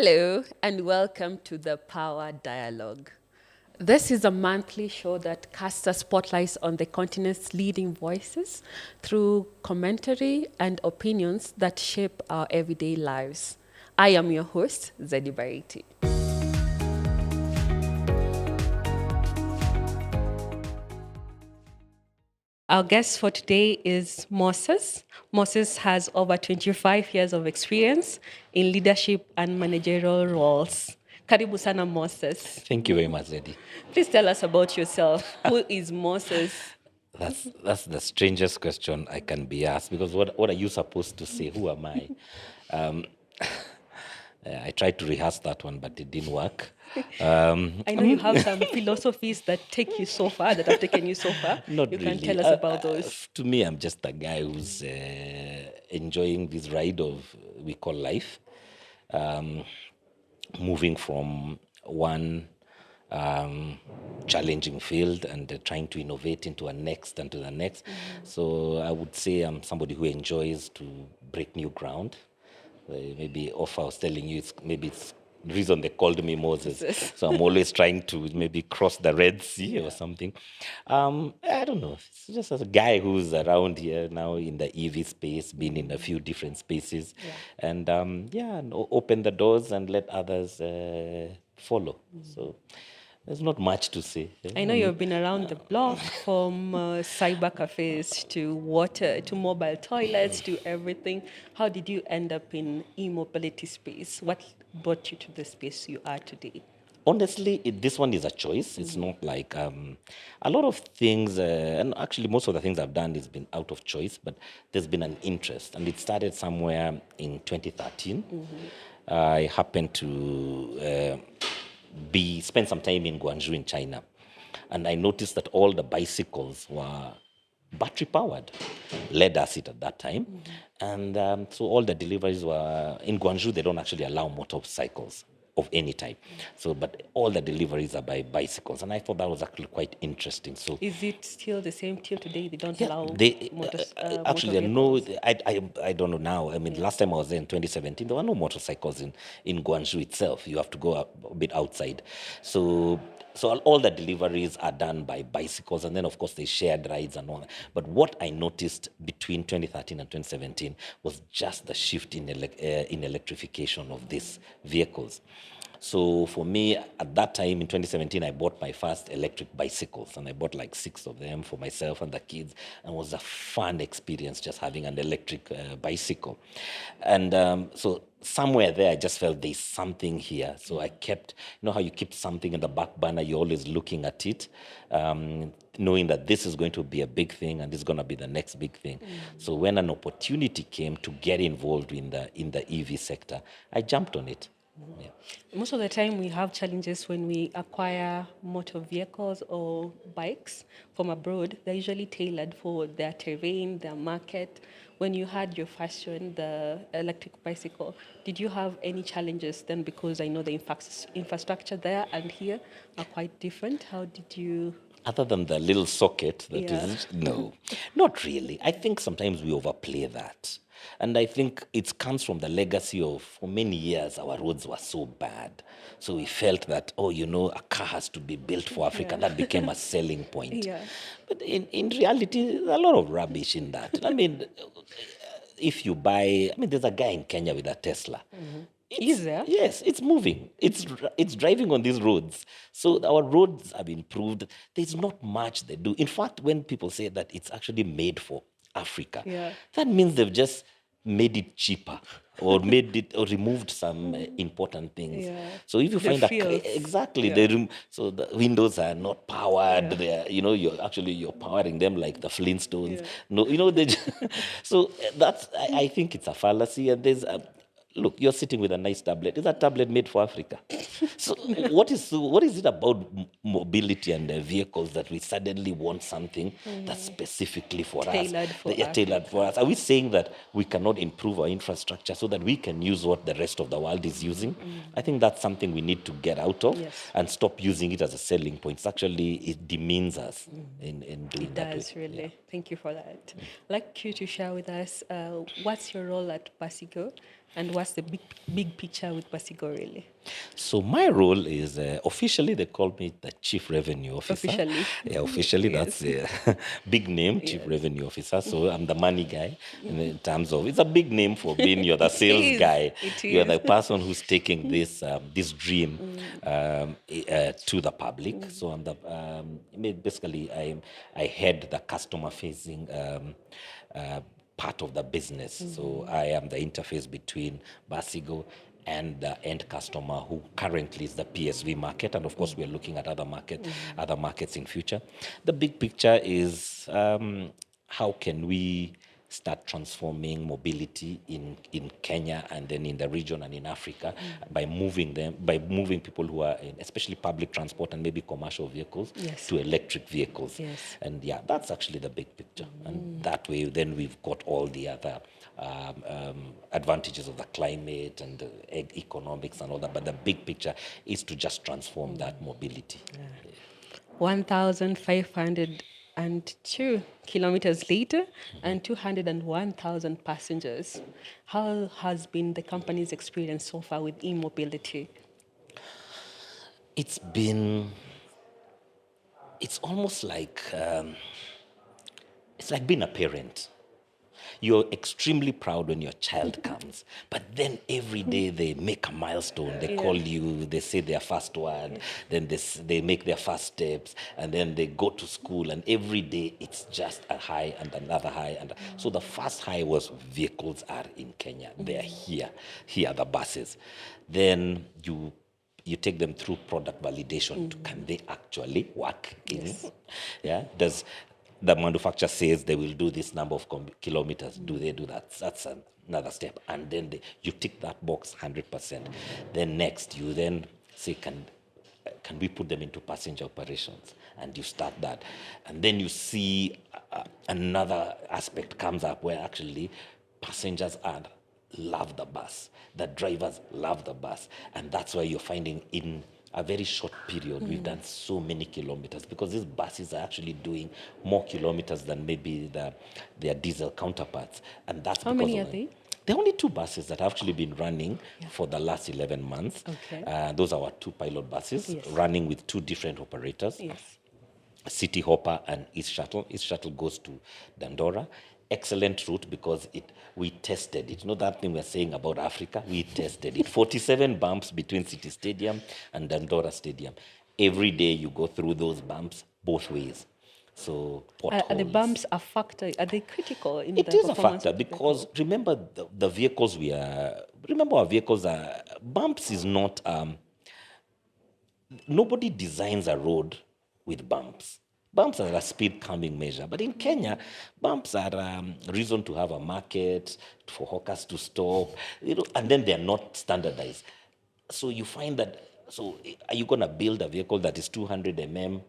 Hello, and welcome to the Power Dialogue. This is a monthly show that casts a spotlight on the continent's leading voices through commentary and opinions that shape our everyday lives. I am your host, Zeddy Bariti. Our guest for today is Moses. Moses has over 25 years of experience in leadership and managerial roles. Karibu sana, Moses. Thank you very much, Zeddy. Please tell us about yourself. Who is Moses? That's the strangest question I can be asked, because what are you supposed to say? Who am I? Um, I tried to rehearse that one, but it didn't work. I know you have some philosophies that take you so far, that have taken you so far. Not You really. can tell us about those. To me, I'm just a guy who's enjoying this ride of we call life, moving from one challenging field and trying to innovate into a next and to the next. So I would say I'm somebody who enjoys to break new ground. Maybe off I was telling you, it's the reason they called me Moses. So I'm always trying to maybe cross the Red Sea or something. I don't know. It's just as a guy who's around here now in the EV space, been in a few different spaces, and open the doors and let others follow. So there's not much to say. I know you've been around the block from cyber cafes to water to mobile toilets to everything. How did you end up in e-mobility space? What brought you to the space you are today? Honestly, this one is a choice. It's not like a lot of things, and actually most of the things I've done has been out of choice, but there's been an interest, and it started somewhere in 2013. I happened to spend some time in Guangzhou in China, and I noticed that all the bicycles were battery powered, lead acid at that time, and so all the deliveries were in Guangzhou. They don't actually allow motorcycles of any type, so but all the deliveries are by bicycles, and I thought that was actually quite interesting. So Is it still the same till today? They don't yeah, allow they motor actually no. vehicles? I don't know now. I mean, last time I was there in 2017, there were no motorcycles in Guangzhou itself. You have to go a bit outside. So all the deliveries are done by bicycles, and then of course they shared rides and all that. But what I noticed between 2013 and 2017 was just the shift in electrification of these vehicles. So for me, at that time in 2017, I bought my first electric bicycles, and I bought like 6 of them for myself and the kids, and it was a fun experience just having an electric bicycle. And so somewhere there, I just felt there's something here. So I kept, how you keep something in the back burner, you're always looking at it, knowing that this is going to be a big thing and this is going to be the next big thing. So when an opportunity came to get involved in the EV sector, I jumped on it. Yeah. Most of the time, we have challenges when we acquire motor vehicles or bikes from abroad. They're usually tailored for their terrain, their market. When you had your first one, the electric bicycle, did you have any challenges then? Because I know the infrastructure there and here are quite different. How did you? Other than the little socket that Yeah. is, no, not really. I think sometimes we overplay that. And I think it comes from the legacy of, for many years, our roads were so bad. So we felt that, a car has to be built for Africa. Yeah. That became a selling point. Yeah. But in reality, there's a lot of rubbish in that. I mean, if you buy, there's a guy in Kenya with a Tesla. Is there? Yes, it's moving. It's driving on these roads. So our roads have improved. There's not much they do. In fact, when people say that it's actually made for Africa, Yeah. that means they've just made it cheaper or made it or removed some important things. Yeah. So if you The find frills. exactly Yeah. so the windows are not powered. Yeah. You're powering them like the Flintstones. Yeah. No, so that's I think it's a fallacy, and there's a look, you're sitting with a nice tablet. Is that tablet made for Africa? So what is it about mobility and vehicles that we suddenly want something that's specifically for Tailored us? for Tailored for us. Are we saying that we cannot improve our infrastructure so that we can use what the rest of the world is using? I think that's something we need to get out of and stop using it as a selling point. It's actually, it demeans us in doing It that. does, really. Yeah. Thank you for that. I'd like you to share with us what's your role at Basigo And what's the big picture with Basigo really? So my role is officially they call me the Chief Revenue Officer. Officially. Yeah, officially that's Yes. the big name, Chief Yes. Revenue Officer. So I'm the money guy in terms of it's a big name for being you're the It sales is. guy. It You're is. the person who's taking this dream to the public. So I'm the basically I head the customer facing. Part of the business. So I am the interface between Basigo and the end customer who currently is the PSV market. And of course, we're looking at other markets in future. The big picture is how can we start transforming mobility in Kenya and then in the region and in Africa by moving people who are in especially public transport and maybe commercial vehicles Yes. to electric vehicles. Yes. And yeah, that's actually the big picture. And that way, then we've got all the other advantages of the climate and the economics and all that. But the big picture is to just transform that mobility. 1,502 kilometers later and 201,000 passengers. How has been the company's experience so far with e-mobility? It's almost like it's like being a parent. You're extremely proud when your child comes, but then every day they make a milestone. They call you, they say their first word, then they make their first steps, and then they go to school, and every day it's just a high and another high. And so the first high was vehicles are in Kenya. They're here. Here are the buses. Then you take them through product validation. Can they actually work? Yeah. Does the manufacturer says they will do this number of kilometers? Do they do that? That's another step. And then you tick that box 100%. Then next, you then say, can we put them into passenger operations? And you start that. And then you see another aspect comes up where actually passengers love the bus. The drivers love the bus. And that's why you're finding in a very short period, we've done so many kilometers because these buses are actually doing more kilometers than maybe their diesel counterparts. And that's How because many of are they? There are only 2 buses that have actually been running for the last 11 months. Okay. Those are our 2 pilot buses running with 2 different operators. Yes. City Hopper and East Shuttle. East Shuttle goes to Dandora. Excellent route because we tested it. You know that thing we're saying about Africa? We tested it. 47 bumps between City Stadium and Dandora Stadium. Every day you go through those bumps both ways. So Are the bumps a factor? Are they critical in it the is a performance factor of the because vehicle? remember the vehicles remember our vehicles are, bumps is not, nobody designs a road with bumps. Bumps are a speed calming measure. But in Kenya, bumps are reason to have a market, for hawkers to stop, and then they're not standardized. So you find that, are you going to build a vehicle that is 200 mm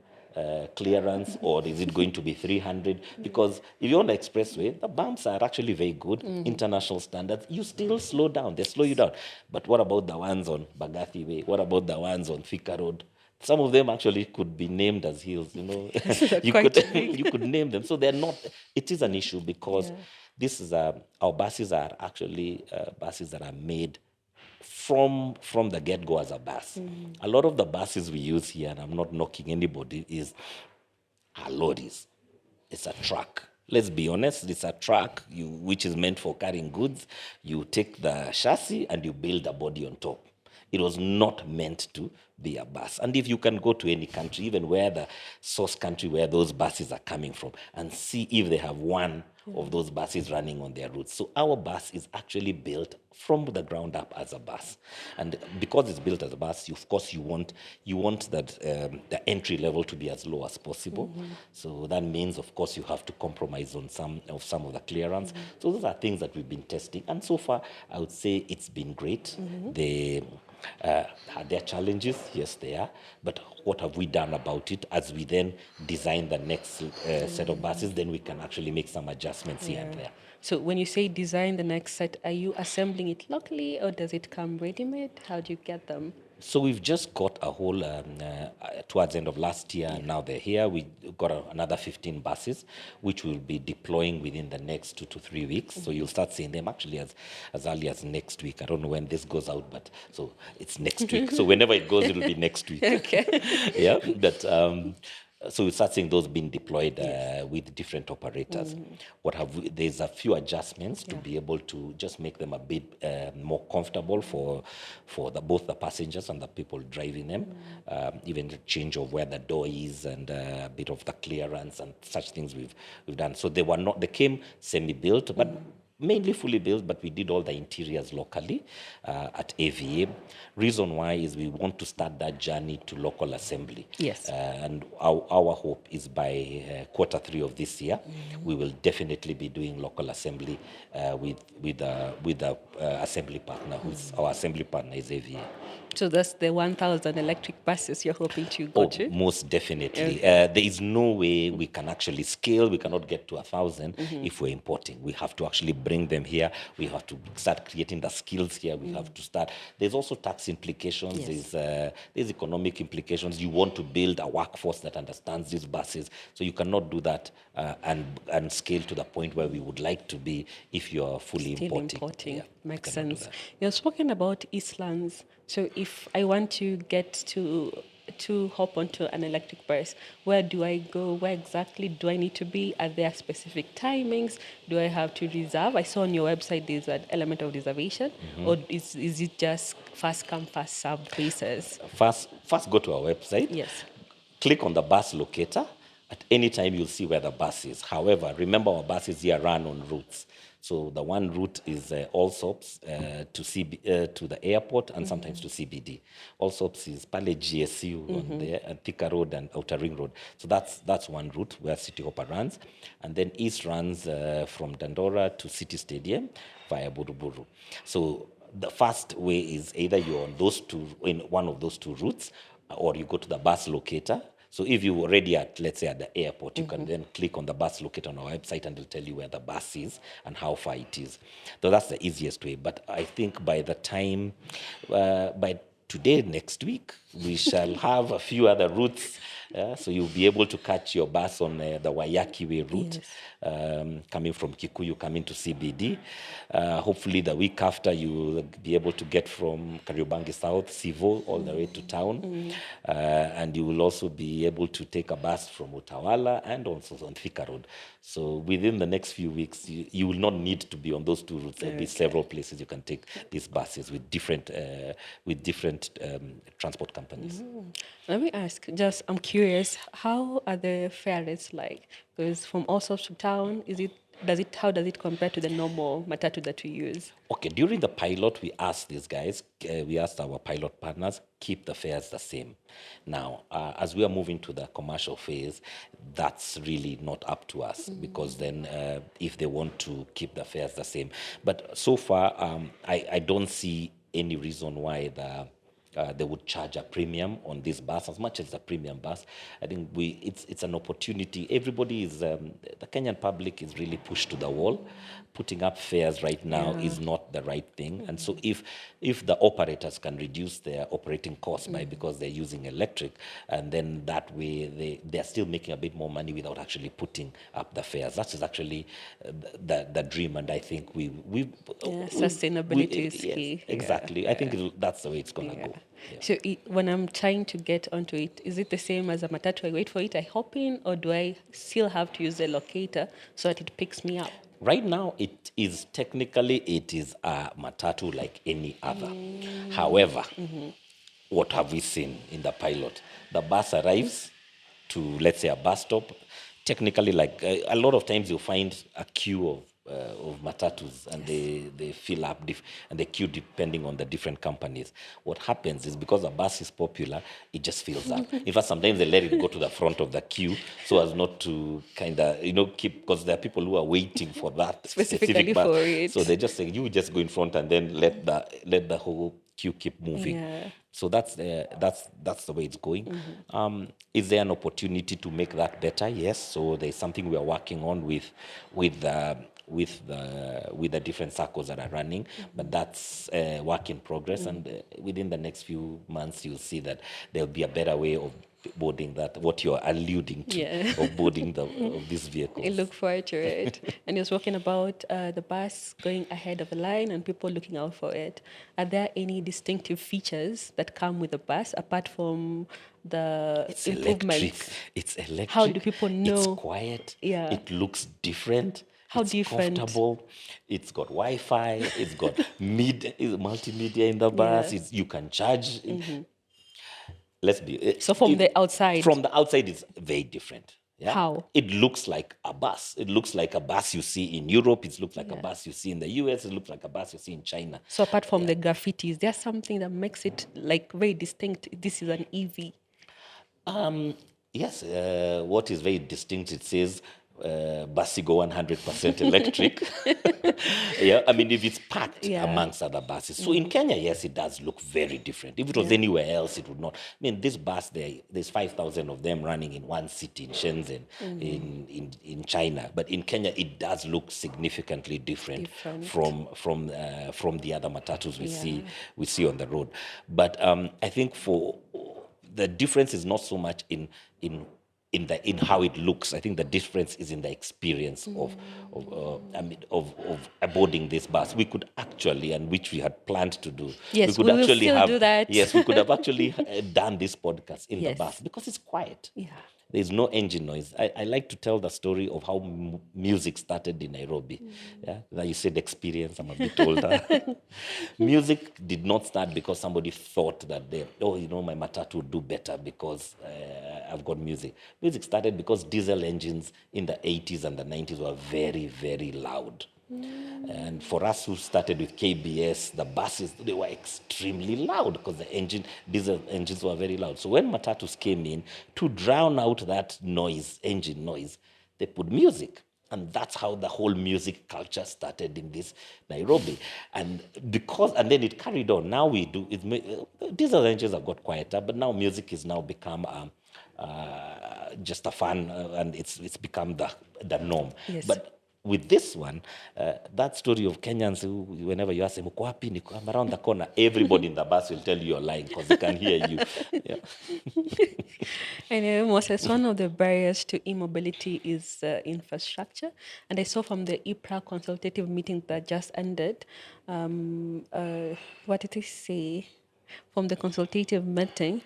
clearance, or is it going to be 300? Because if you're on the expressway, the bumps are actually very good, international standards. You still slow down, they slow you down. But what about the ones on Bagathi Way? What about the ones on Thika Road? Some of them actually could be named as hills, you Quite could big. you could name them. So they're not. It is an issue because this is our buses are actually buses that are made from the get-go as a bus. A lot of the buses we use here, and I'm not knocking anybody, are lorries. It's a truck. Let's be honest, it's a truck which is meant for carrying goods. You take the chassis and you build a body on top. It was not meant to be a bus. And if you can go to any country, even where the source country where those buses are coming from, and see if they have one of those buses running on their routes. So our bus is actually built from the ground up as a bus. And because it's built as a bus, of course you want that the entry level to be as low as possible. So that means, of course, you have to compromise on some of the clearance. So those are things that we've been testing. And so far, I would say it's been great. Are there challenges? Yes, they are. But what have we done about it? As we then design the next set of buses, then we can actually make some adjustments here and there. So when you say design the next set, are you assembling it locally or does it come ready-made? How do you get them? So we've just got a whole, towards the end of last year, and now they're here. We got another 15 buses, which we'll be deploying within the next 2 to 3 weeks. So you'll start seeing them actually as early as next week. I don't know when this goes out, but so it's next week. So whenever it goes, it'll be next week. Okay. Yeah, but so we start seeing those being deployed with different operators. There's a few adjustments to be able to just make them a bit more comfortable for both the passengers and the people driving them. Even the change of where the door is and a bit of the clearance and such things we've done. So they came semi-built, but mainly fully built, but we did all the interiors locally at AVA. Reason why is we want to start that journey to local assembly. Yes. And our hope is by Q3 of this year, we will definitely be doing local assembly with the assembly partner, our assembly partner is AVA. So that's the 1,000 electric buses you're hoping to go to? Most definitely. There is no way we can actually scale. We cannot get to 1,000 if we're importing. We have to actually bring them here. We have to start creating the skills here. We have to start. There's also tax implications. Yes. There's economic implications. You want to build a workforce that understands these buses. So you cannot do that and scale to the point where we would like to be if you're fully Still importing. Yeah, Makes cannot do sense. that. You're spoken about Eastlands. So if I want to get to hop onto an electric bus, where do I go? Where exactly do I need to be? Are there specific timings? Do I have to reserve? I saw on your website there's an element of reservation, or is it just first come, first served basis? First go to our website. Yes. Click on the bus locator. At any time, you'll see where the bus is. However, remember our buses here run on routes. So the one route is Allsops to the airport and sometimes to CBD. Allsops is Pale GSU on there, and Thika Road and Outer Ring Road. So that's one route where City Hopper runs. And then East runs from Dandora to City Stadium via Buruburu. So the first way is either you're in one of those two routes, or you go to the bus locator. So if you're already let's say, at the airport, you can then click on the bus locator on our website and it'll tell you where the bus is and how far it is. So that's the easiest way. But I think by the time, by today, next week, we shall have a few other routes. So you'll be able to catch your bus on the Wayaki Way route, coming from Kikuyu, coming to CBD. Hopefully the week after, you will be able to get from Kariobangi South, Sivo, all the way to town. And you will also be able to take a bus from Utawala and also on Thika Road. So within the next few weeks, you will not need to be on those two routes. There'll be several places you can take these buses with different transport companies. Let me ask, I'm curious, how are the fare rates like? Because from all sorts to town, how does it compare to the normal matatu that we use? Okay, during the pilot, we asked these guys, we asked our pilot partners, keep the fares the same. Now, as we are moving to the commercial phase, that's really not up to us, because then if they want to keep the fares the same. But so far, I don't see any reason why they would charge a premium on this bus, as much as a premium bus. I think it's an opportunity. Everybody is, the Kenyan public is really pushed to the wall. Putting up fares right now is not the right thing. And so if the operators can reduce their operating costs because they're using electric, and then that way they're still making a bit more money without actually putting up the fares. That is actually the dream, and I think sustainability is key. Exactly. I think that's the way it's going to go. Yeah. So when I'm trying to get onto it, is it the same as a matatu? I wait for it, I hop in, or do I still have to use the locator so that it picks me up? Right now, it is a matatu like any other. However, what have we seen in the pilot? The bus arrives to, let's say, a bus stop. Technically, like a lot of times, you'll find a queue of matatus, and they fill up and they queue depending on the different companies. What happens is, because the bus is popular, it just fills up. In fact, sometimes they let it go to the front of the queue so as not to kind of keep, because there are people who are waiting for that Specifically specific bus. for it. So they just say, you just go in front and then let the whole queue keep moving. Yeah. So that's the way it's going. Is there an opportunity to make that better? Yes. So there's something we are working on with with the different circles that are running, but that's work in progress. And within the next few months, you'll see that there'll be a better way of boarding that, what you're alluding to, Yeah. of boarding of these I vehicles. look forward to it. And he was talking about the bus going ahead of the line and people looking out for it. Are there any distinctive features that come with the bus apart from the It's improvements? electric. It's electric. How do people know? It's quiet. Yeah. It looks different. How it's different? comfortable. It's got Wi-Fi. It's got multimedia in the bus. Yeah. You can charge. Let's be. So from the outside, From the outside, it's very different. Yeah? How? It looks like a bus. It looks like a bus you see in Europe. It looks like a bus you see in the US. It looks like a bus you see in China. So apart from the graffiti, is there something that makes it like very distinct? This is an EV. Yes, what is very distinct, it says Basigo 100% electric. Yeah, I mean, if it's packed amongst other buses. So in Kenya, yes, it does look very different. If it was anywhere else, it would not. I mean, this bus, there's 5,000 of them running in one city in Shenzhen, in China. But in Kenya, it does look significantly different. from the other matatus we see on the road. But I think the difference is not so much in how it looks. I think the difference is in the experience of boarding this bus. We could actually, and which we had planned to do. Yes, we could we will actually still do that. Yes, we could have actually done this podcast in the Yes. bus because it's quiet. Yeah. There's no engine noise. I like to tell the story of how music started in Nairobi. Yeah, that you said experience. I'm a bit older. Music did not start because somebody thought that my matatu would do better because I've got music. Music started because diesel engines in the 80s and the 90s were very, very loud. And for us who started with KBS, the buses, they were extremely loud because diesel engines were very loud. So when matatus came in, to drown out that noise, engine noise, they put music. And that's how the whole music culture started in this Nairobi. And then it carried on. Now diesel engines have got quieter, but now music has now become just a fun, and it's become the norm. Yes. But with this one, that story of Kenyans who, whenever you ask them, "Uko wapi?" I'm around the corner, everybody in the bus will tell you you're lying because they can hear you. Yeah. And Moses, one of the barriers to e-mobility is infrastructure. And I saw from the IPRA consultative meeting that just ended, what did they say? From the consultative meeting,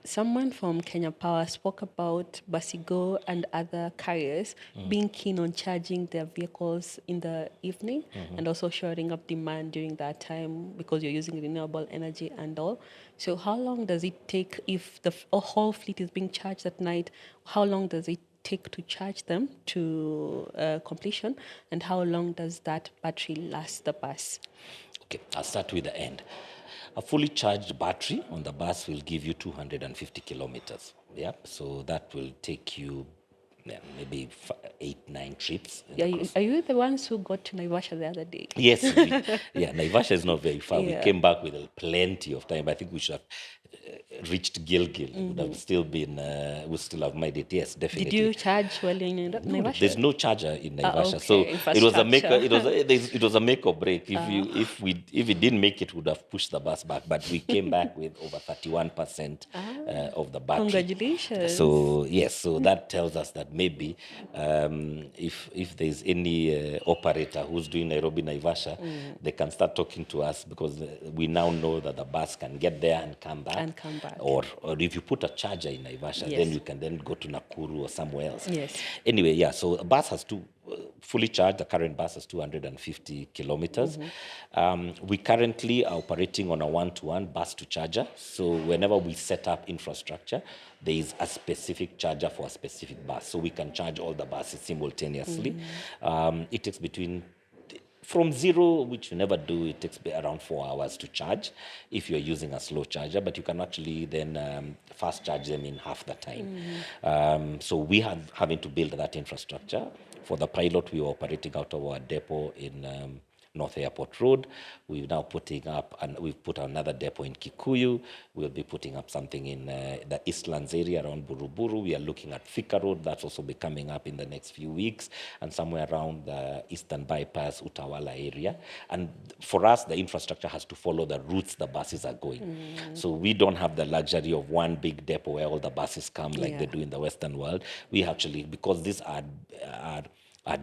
someone from Kenya Power spoke about Basigo and other carriers being keen on charging their vehicles in the evening and also shoring up demand during that time because you're using renewable energy and all. So how long does it take if the whole fleet is being charged at night? How long does it take to charge them to completion? And how long does that battery last the bus? Okay, I'll start with the end. A fully charged battery on the bus will give you 250 kilometers. Yeah, so that will take you maybe 8-9 trips. Are you the ones who got to Naivasha the other day? Yes, Naivasha is not very far. We came back with plenty of time. I think we should have reached Gilgil. Would have still been, we still have made it. Yes, definitely. Did you charge while in Naivasha? There's no charger in Naivasha, okay. so it was a make. It was a make or break. If it didn't make it, we would have pushed the bus back. But we came back with over 31% of the battery. Congratulations! So yes, so that tells us that maybe if there's any operator who's doing Nairobi Naivasha, they can start talking to us because we now know that the bus can get there and come back. Or if you put a charger in Naivasha, then you can then go to Nakuru or somewhere else. Yes. Anyway, so a bus has fully charged. The current bus has 250 kilometers. We currently are operating on a one-to-one bus to charger. So whenever we set up infrastructure, there is a specific charger for a specific bus. So we can charge all the buses simultaneously. It takes from zero, which you never do, it takes around 4 hours to charge if you're using a slow charger, but you can actually then fast charge them in half the time. So we are having to build that infrastructure. For the pilot, we were operating out of our depot in North Airport Road. We're now putting up, and we've put another depot in Kikuyu. We'll be putting up something in the Eastlands area around Buruburu. We are looking at Thika Road. That's also be coming up in the next few weeks, and somewhere around the Eastern Bypass, Utawala area. And for us, the infrastructure has to follow the routes the buses are going. So we don't have the luxury of one big depot where all the buses come like they do in the Western world. We actually, because these are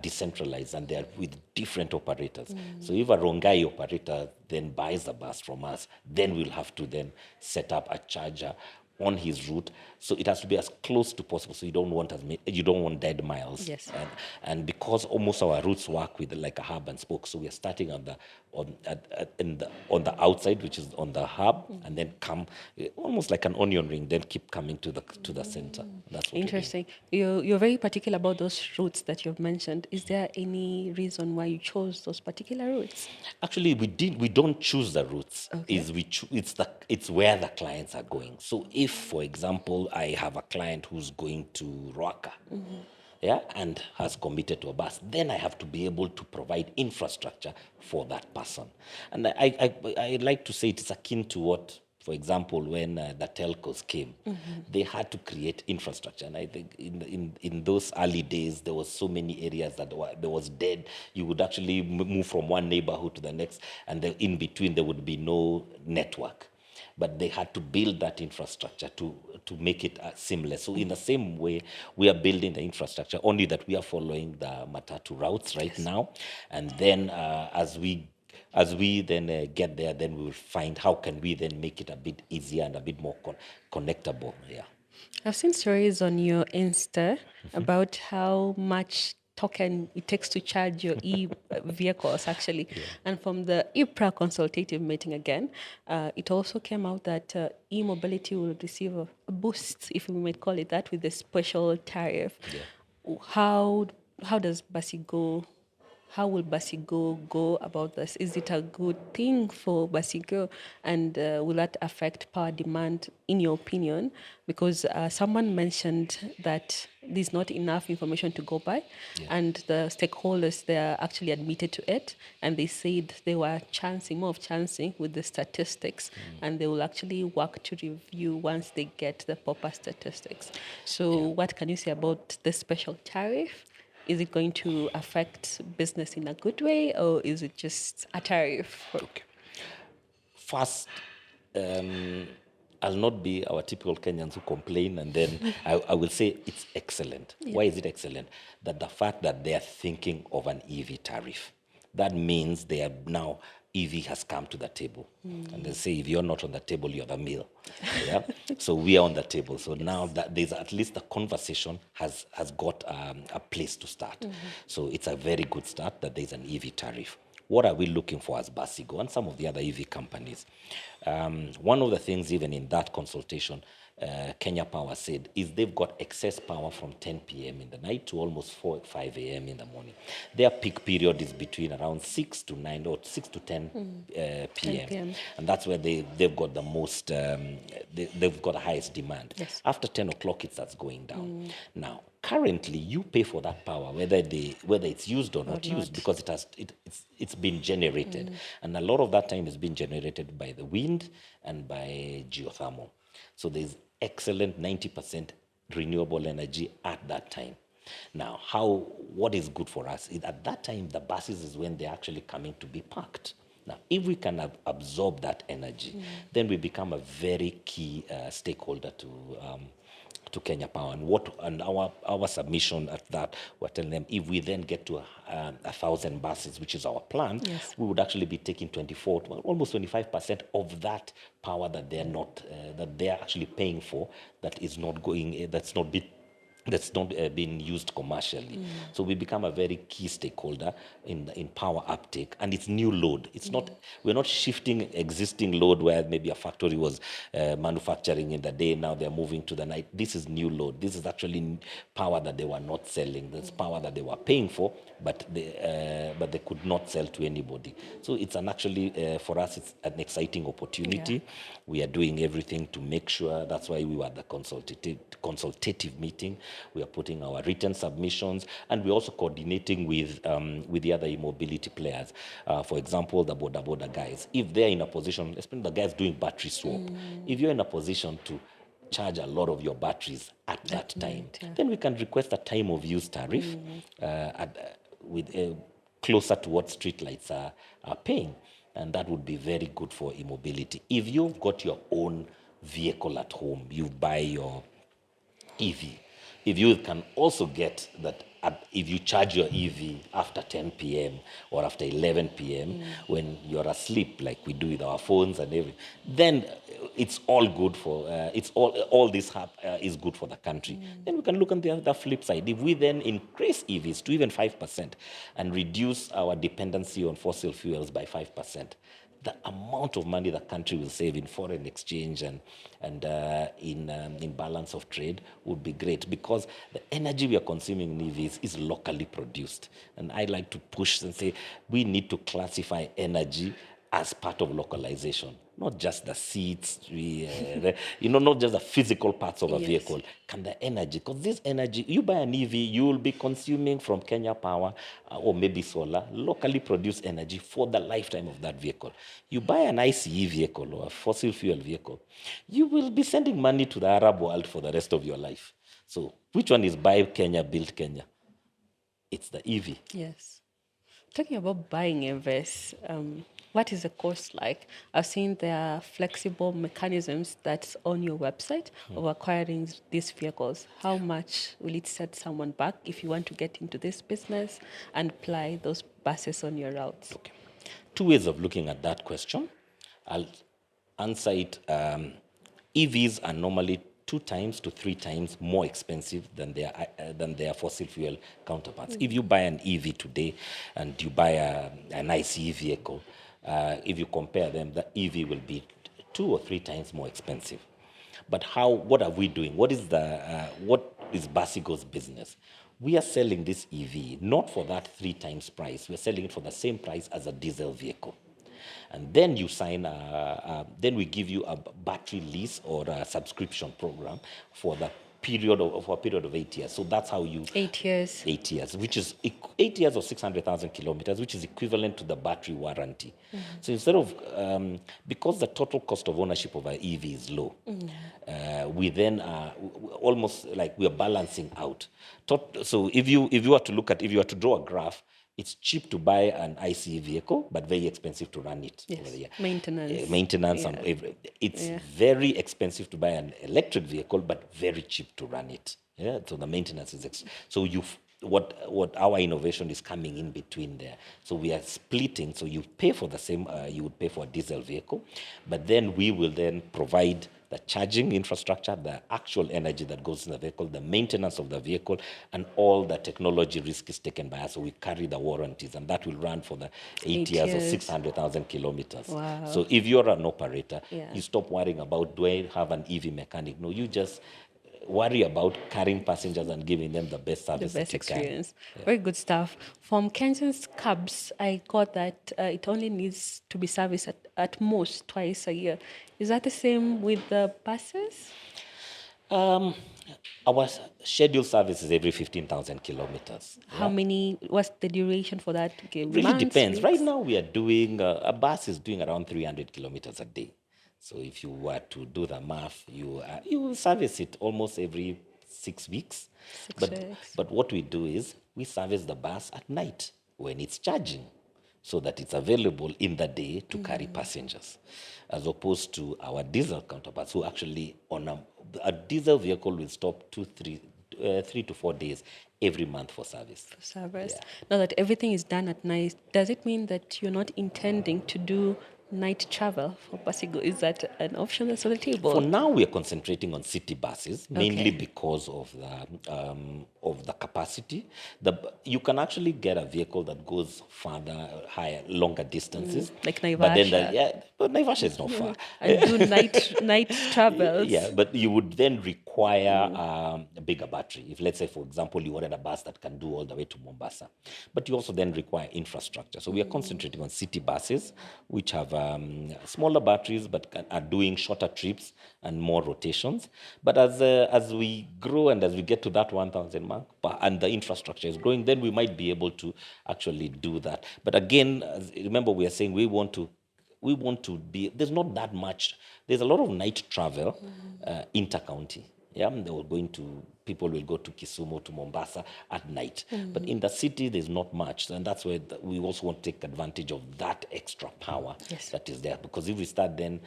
decentralized and they are with different operators. So if a Rongai operator then buys a bus from us, then we'll have to then set up a charger on his route. So it has to be as close to possible. So you don't want dead miles. Yes. And because almost our routes work with like a hub and spoke, so we are starting on the outside, which is on the hub, and then come almost like an onion ring, then keep coming to the center. That's what Interesting. You're very particular about those routes that you've mentioned. Is there any reason why you chose those particular routes? Actually, we don't choose the routes. It's where the clients are going. So if, for example, I have a client who's going to Ruaka, and has committed to a bus, then I have to be able to provide infrastructure for that person. And I like to say it's akin to what, for example, when the telcos came, they had to create infrastructure. And I think in those early days, there was so many areas there was dead. You would actually move from one neighborhood to the next, and then in between there would be no network. But they had to build that infrastructure to make it seamless. So in the same way, we are building the infrastructure, only that we are following the matatu routes right now. And then as we then get there, then we will find how can we then make it a bit easier and a bit more connectable. Yeah. I've seen stories on your Insta about how much token it takes to charge your e-vehicles, actually. And from the IPRA consultative meeting again, it also came out that e-mobility will receive a boost, if we might call it that, with a special tariff. How does Basigo how will Basigo go about this? Is it a good thing for Basigo? And will that affect power demand, in your opinion? Because someone mentioned that there's not enough information to go by, and the stakeholders, they are actually admitted to it, and they said they were more of chancing with the statistics, and they will actually work to review once they get the proper statistics. So what can you say about the special tariff? Is it going to affect business in a good way, or is it just a tariff? Okay. First, I'll not be our typical Kenyans who complain, and then I will say it's excellent. Why is it excellent? That the fact that they are thinking of an EV tariff, that means they are now EV has come to the table. And they say, if you're not on the table, you're the meal. So we are on the table. So now that there's at least the conversation has got a place to start. So it's a very good start that there's an EV tariff. What are we looking for as Basigo and some of the other EV companies? One of the things, even in that consultation, Kenya Power said, is they've got excess power from 10 p.m. in the night to almost 5 a.m. in the morning. Their peak period is between around 6 to 9 or 6 to 10 p.m. And that's where they've got the most, they've got the highest demand. After 10 o'clock, it starts going down. Now, currently, you pay for that power, whether it's used or not used, because it's been generated. And a lot of that time is being generated by the wind and by geothermal. So there's excellent 90% renewable energy at that time. Now, what is good for us is at that time, the buses is when they're actually coming to be parked. Now, if we can absorb that energy, then we become a very key stakeholder to Kenya Power. And our submission at that, we're telling them if we then get to 1,000 buses, which is our plan, we would actually be taking almost 25% of that power that they're actually paying for, that's not being used commercially. So we become a very key stakeholder in power uptake, and it's new load. It's not, we're not shifting existing load where maybe a factory was manufacturing in the day, now they're moving to the night. This is new load. This is actually power that they were not selling. This power that they were paying for, but they could not sell to anybody. So it's for us, it's an exciting opportunity. We are doing everything to make sure. That's why we were at the consultative meeting. We are putting our written submissions, and we're also coordinating with the other e-mobility players. For example, the boda guys. If they're in a position, especially the guys doing battery swap, if you're in a position to charge a lot of your batteries at that time, then we can request a time of use tariff with closer to what streetlights are paying. And that would be very good for e-mobility. If you've got your own vehicle at home, you buy your EV. If you can also get that, if you charge your EV after 10 p.m. or after 11 p.m. when you're asleep, like we do with our phones and everything, then it's all good for, it's all this is good for the country. Then we can look on the flip side. If we then increase EVs to even 5% and reduce our dependency on fossil fuels by 5%, the amount of money the country will save in foreign exchange and in balance of trade would be great, because the energy we are consuming in EVs is locally produced. And I like to push and say we need to classify energy as part of localization, not just the seats, not just the physical parts of a vehicle. Can the energy, because this energy, you buy an EV, you will be consuming from Kenya Power or maybe solar, locally produced energy for the lifetime of that vehicle. You buy an ICE vehicle or a fossil fuel vehicle, you will be sending money to the Arab world for the rest of your life. So which one is buy Kenya, build Kenya? It's the EV. Yes. Talking about buying EVs, what is the cost like? I've seen there are flexible mechanisms that's on your website of acquiring these vehicles. How much will it set someone back if you want to get into this business and apply those buses on your routes? Okay. Two ways of looking at that question. I'll answer it. EVs are normally 2 times to 3 times more expensive than their fossil fuel counterparts. If you buy an EV today and you buy an ICE vehicle, if you compare them, the EV will be 2 or 3 times more expensive. But what are we doing? What is Basigo's business? We are selling this EV not for that 3 times price. We're selling it for the same price as a diesel vehicle. And then you sign, then we give you a battery lease or a subscription program for a period of 8 years. So that's how you 8 years. 8 years, which is 8 years or 600,000 kilometers, which is equivalent to the battery warranty. So instead of because the total cost of ownership of our EV is low, we then almost like we are balancing out. So if you were to draw a graph, it's cheap to buy an ICE vehicle, but very expensive to run it. Yes. Maintenance. Maintenance. Yeah. It's very expensive to buy an electric vehicle, but very cheap to run it. Yeah. So the maintenance is so what our innovation is coming in between there. So we are splitting. So you pay for the same. You would pay for a diesel vehicle, but then we will then provide the charging infrastructure, the actual energy that goes in the vehicle, the maintenance of the vehicle, and all the technology risk is taken by us. So we carry the warranties, and that will run for the 8 years or 600,000 kilometers. Wow. So if you're an operator, you stop worrying about, do I have an EV mechanic? No, you just worry about carrying passengers and giving them the best service. The best experience. Yeah. Very good stuff. From Kenyans cabs, I got that it only needs to be serviced at most twice a year. Is that the same with the buses? Our scheduled service is every 15,000 kilometers. How many? What's the duration for that? Okay, really months, depends. weeks? Right now we are doing, a bus is doing around 300 kilometers a day. So if you were to do the math, you will service it almost every 6 weeks. But what we do is we service the bus at night when it's charging, so that it's available in the day to carry passengers, as opposed to our diesel counterparts who actually on a diesel vehicle will stop 3 to 4 days every month for service. Yeah. Now that everything is done at night, does it mean that you're not intending to do night travel for Basigo? Is that an option that's on the table? For now, we are concentrating on city buses, mainly because of the capacity. You can actually get a vehicle that goes farther, higher, longer distances. Like Naivasha. But Naivasha is not far. I do night travels. Yeah, but you would then require require a bigger battery. If, let's say, for example, you wanted a bus that can do all the way to Mombasa, but you also then require infrastructure. So we are concentrating on city buses, which have smaller batteries but are doing shorter trips and more rotations. But as we grow and as we get to that 1,000 mark and the infrastructure is growing, then we might be able to actually do that. But again, remember, we are saying we want to be, there's not that much, there's a lot of night travel inter-county. Yeah, people will go to Kisumu, to Mombasa at night. But in the city, there's not much. And that's where we also want to take advantage of that extra power that is there. Because if we start then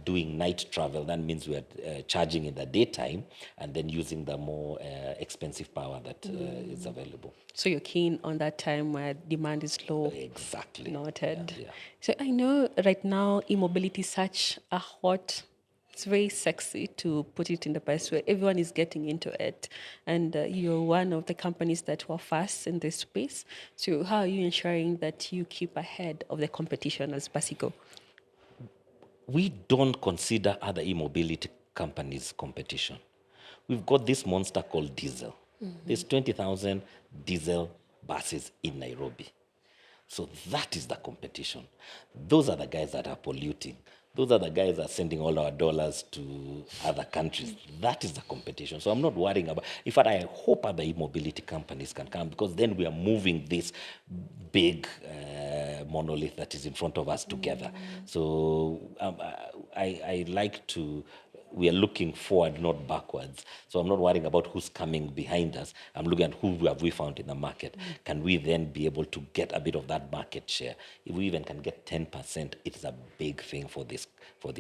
doing night travel, that means we are charging in the daytime and then using the more expensive power that is available. So you're keen on that time where demand is low. Exactly. Noted. Yeah. So I know right now e-mobility is such a hot, it's very sexy, to put it in the best way. Everyone is getting into it. And you're one of the companies that were first in this space. So how are you ensuring that you keep ahead of the competition as Basigo? We don't consider other e-mobility companies competition. We've got this monster called diesel. There's 20,000 diesel buses in Nairobi. So that is the competition. Those are the guys that are polluting. Those are the guys that are sending all our dollars to other countries. That is the competition. So I'm not worrying about. In fact, I hope other e-mobility companies can come, because then we are moving this big monolith that is in front of us together. So I like to. We are looking forward, not backwards. So I'm not worrying about who's coming behind us. I'm looking at who have we found in the market. Can we then be able to get a bit of that market share? If we even can get 10%, it's a big thing for this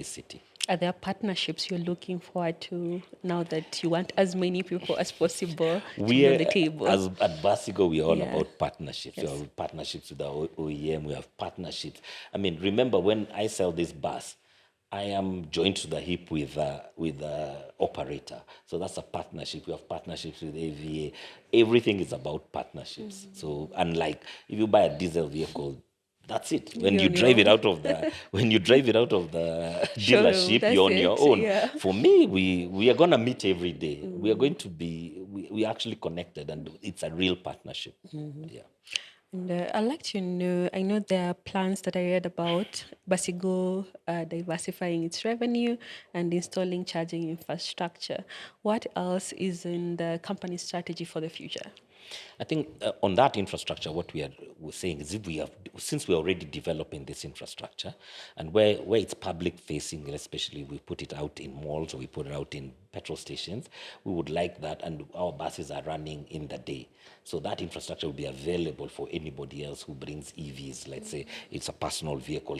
city. Are there partnerships you're looking forward to now that you want as many people as possible to be on the table? At Basigo, we are all Yeah. about partnerships. Yes. We have partnerships with the OEM. We have partnerships. I mean, remember when I sell this bus, I am joined to the hip with the operator. So that's a partnership. We have partnerships with AVA. Everything is about partnerships. So unlike if you buy a diesel vehicle, that's it. When you drive it out of the dealership, that's you're on your it, own. yeah. For me, we are gonna meet every day. We are going to be we are actually connected, and it's a real partnership. Yeah. And I'd like to know, I know there are plans that I read about Basigo diversifying its revenue and installing charging infrastructure. What else is in the company's strategy for the future? I think on that infrastructure, what we're saying is, since we're already developing this infrastructure, and where it's public facing, especially we put it out in malls or we put it out in petrol stations, we would like that, and our buses are running in the day. So that infrastructure will be available for anybody else who brings EVs. Let's say it's a personal vehicle,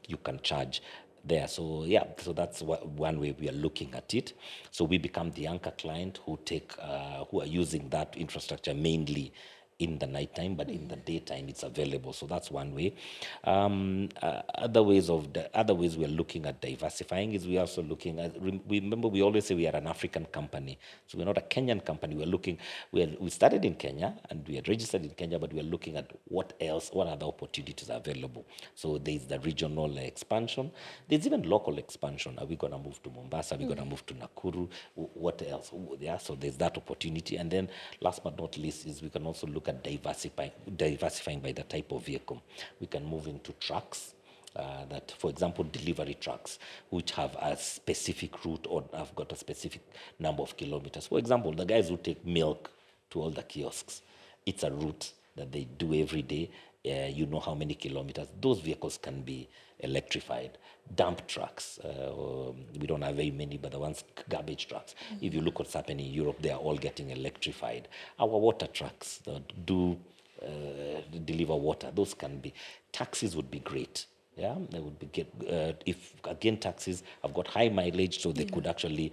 you can charge there. So yeah, so that's one way we are looking at it. So we become the anchor client who are using that infrastructure mainly in the nighttime, but in the daytime it's available. So that's one way. Other ways we are looking at diversifying is we are also looking at. Remember, we always say we are an African company, so we're not a Kenyan company. We started in Kenya and we are registered in Kenya, but we are looking at what other opportunities are available. So there's the regional expansion. There's even local expansion. Are we going to move to Mombasa? Are we going to move to Nakuru? What else? Yeah, so there's that opportunity. And then last but not least is we can also look at diversifying by the type of vehicle. We can move into trucks. That, for example, delivery trucks, which have a specific route or have got a specific number of kilometers. For example, the guys who take milk to all the kiosks, it's a route that they do every day. You know how many kilometers. Those vehicles can be electrified. Dump trucks, we don't have very many, but the ones, garbage trucks. If you look what's happening in Europe, they are all getting electrified. Our water trucks that do deliver water, those can be. Taxis would be great. Yeah, they would be if again taxis have got high mileage, so they could actually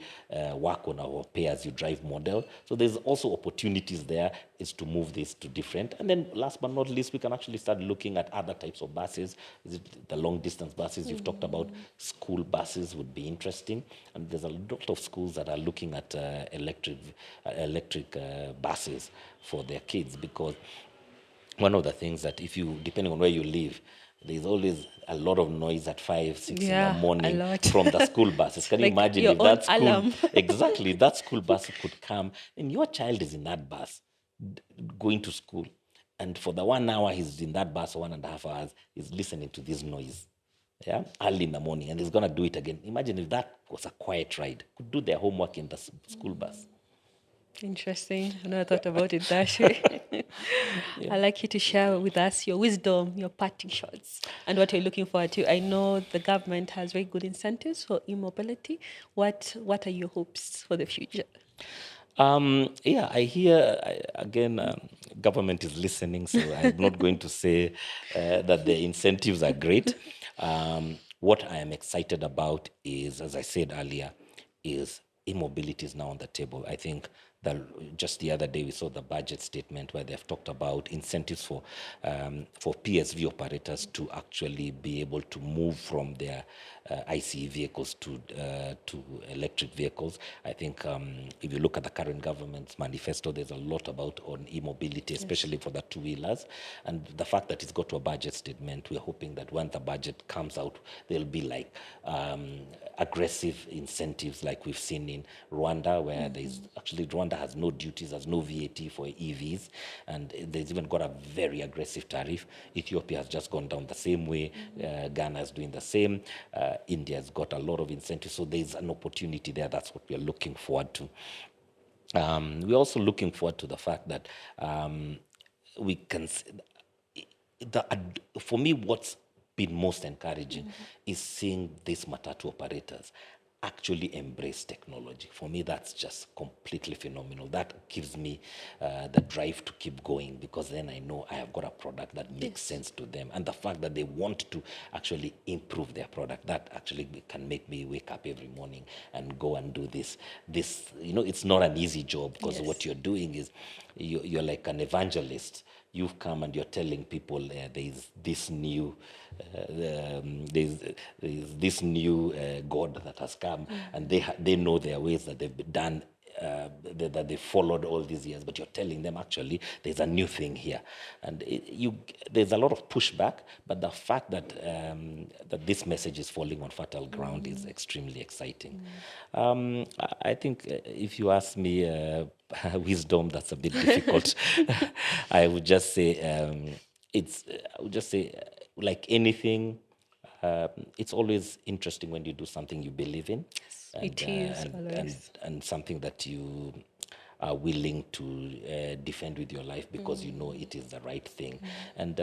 work on our pay-as-you-drive model. So there's also opportunities there is to move this to different. And then last but not least, we can actually start looking at other types of buses. Is it the long-distance buses you've talked about? School buses would be interesting, and there's a lot of schools that are looking at electric buses for their kids, because one of the things that depending on where you live, there's always a lot of noise at 5, 6 in the Yeah, a morning lot. from the school buses. Can you Like imagine your if own that school, alarm. exactly, that school bus could come and your child is in that bus going to school. And for the 1 hour he's in that bus, 1.5 hours, he's listening to this noise. Yeah, early in the morning, and he's gonna do it again. Imagine if that was a quiet ride, could do their homework in the school bus. Interesting. I never thought about it that way. I'd like you to share with us your wisdom, your parting shots, and what you're looking forward to. I know the government has very good incentives for e-mobility. What are your hopes for the future? Yeah, I hear again, government is listening, so I'm not going to say that the incentives are great. What I am excited about is, as I said earlier, is e-mobility is now on the table. I think that just the other day we saw the budget statement where they've talked about incentives for PSV operators to actually be able to move from their ICE vehicles to electric vehicles. I think if you look at the current government's manifesto, there's a lot about on e-mobility, especially for the two-wheelers. And the fact that it's got to a budget statement, we're hoping that when the budget comes out, there'll be like aggressive incentives like we've seen in Rwanda, where there's actually Rwanda has no duties, has no VAT for EVs, and there's even got a very aggressive tariff. Ethiopia has just gone down the same way. Ghana is doing the same. India's got a lot of incentives, so there's an opportunity there. That's what we're looking forward to. We're also looking forward to the fact that we can, for me, what's been most encouraging is seeing these matatu operators actually embrace technology. For me, that's just completely phenomenal. That gives me the drive to keep going, because then I know I have got a product that makes sense to them. And the fact that they want to actually improve their product, that actually can make me wake up every morning and go and do this. It's not an easy job, because what you're doing is you're like an evangelist. You've come and you're telling people there's this new God that has come, and they know their ways that they've done, that they followed all these years, but you're telling them actually there's a new thing here, and there's a lot of pushback, but the fact that that this message is falling on fertile ground is extremely exciting. I think if you ask me wisdom, that's a bit difficult. I would just say like anything, it's always interesting when you do something you believe in, It is always. and something that you are willing to defend with your life, because you know it is the right thing. And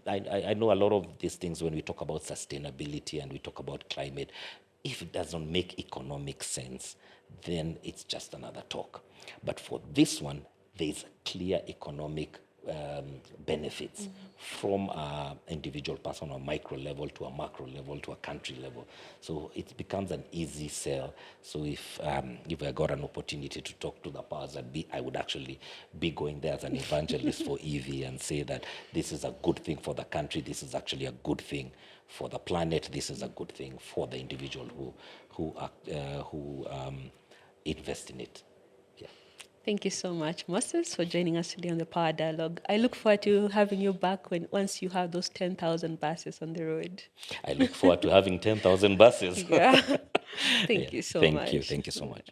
I know a lot of these things, when we talk about sustainability and we talk about climate, if it doesn't make economic sense, then it's just another talk. But for this one, there's clear economic benefits from an individual person on a micro level to a macro level to a country level. So it becomes an easy sell. So if I got an opportunity to talk to the powers that be, I would actually be going there as an evangelist for EV and say that this is a good thing for the country. This is actually a good thing for the planet. This is a good thing for the individual who invest in it. Yeah. Thank you so much, Moses, for joining us today on the Power Dialogue. I look forward to having you back once you have those 10,000 buses on the road. I look forward to having 10,000 buses. Yeah. Thank you so much. Thank you so much.